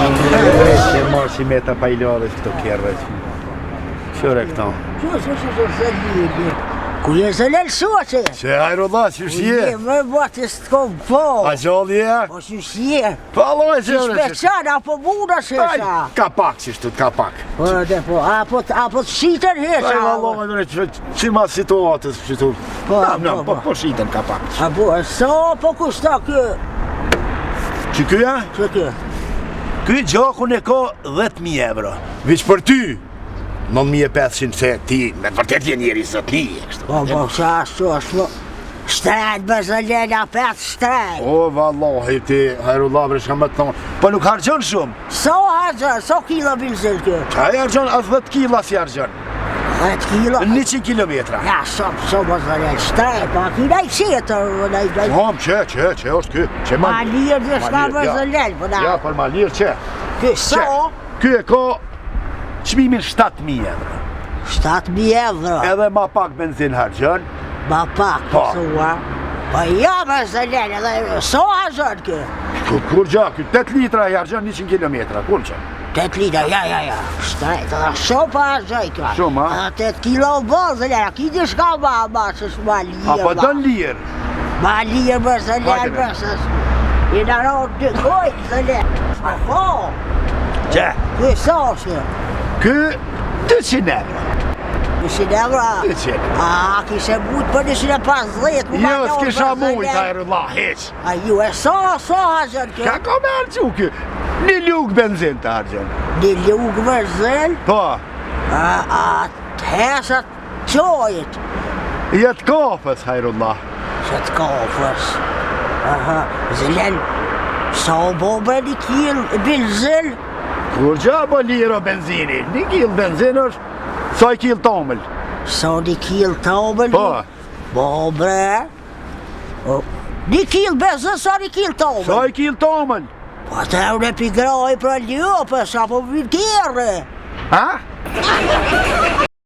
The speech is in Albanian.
Që marë që meta pa i ladhe këto kjerve. Qëre këto? Ku je zëllel soqe? Që hajrullah, që shje? Më bëti së të kom po. A gjallë je? Po që shje? Pa Allah e gjallë. Inspekcion, apo muna shesha? Ka pak që shtu, ka pak. Apo të shiten hesha? Pa Allah e mërë, që ma situatës që tu. Po shiten ka pak. Apo, sa po kushta kë? Që këja? Që kë? Këj gjakun e ka 10.000 euro. Veç për ty. 9.500 se ti, me të vërtet je njeri zot një e kështu. Po, që ashtu është shtrejt bezëllela 5 shtrejt. O, vallahi ti, hajrullah, bre, shka me të thonë. Po nuk hargjon shumë. So hargjon, so kilo bilzil kjo? Qa i hargjon, as 10 kila si hargjon. 10 kilo? 100 kilometra. Ja, so bezëllel shtrejt, pa kina i qetër. Hom, që është ky. Ma lirë dhe shka bezëllel, po da. Ja, për ma lirë, që. Ky so? Ky e ka qmimin 7.000 euro. 7.000 euro? Edhe ma pak benzin hargjon. Ma pak, pësua. Po ja, bezëllel, edhe so hargjon kjo? Kur gja, ky 8 litra i hargjon 100 kilometra, kur që? 8 litra, ja. Shtrejt, edhe shumë pa hargjoj kjo. Shumë, ha? Edhe 8 kilo bezëllel, a ki di shka ma që shma lirë. Apo dën lirë? Ma lirë bezëllel, besës. I në ronë të kojtë, zëllel. Apo? Që? Ky so që? Ky 200 euro. 200 euro? 200. A, kishe mujtë për 150. Jo, s'kisha mujtë, hajrullah, heq. A ju e so hargjën kjo? Ka me hargju kjo? 1 lugë benzin të hargjon. 1 lugë benzin? Po. A të hesat qojit? Jetë kafës, hajrullah. Jetë kafës. Aha, zëllel, sa o bo bre 1 kilë benzin? Kur gja bo liro benzini? 1 kilë benzin është, sa i kilë tomël? Sa 1 kilë tomël? Po. Bo bre. 1 kilë benzin, sa 1 kilë tomël? Sa i kilë tomël? Po të e unë e pigroj për ljopës, apo për tjerë. Ha?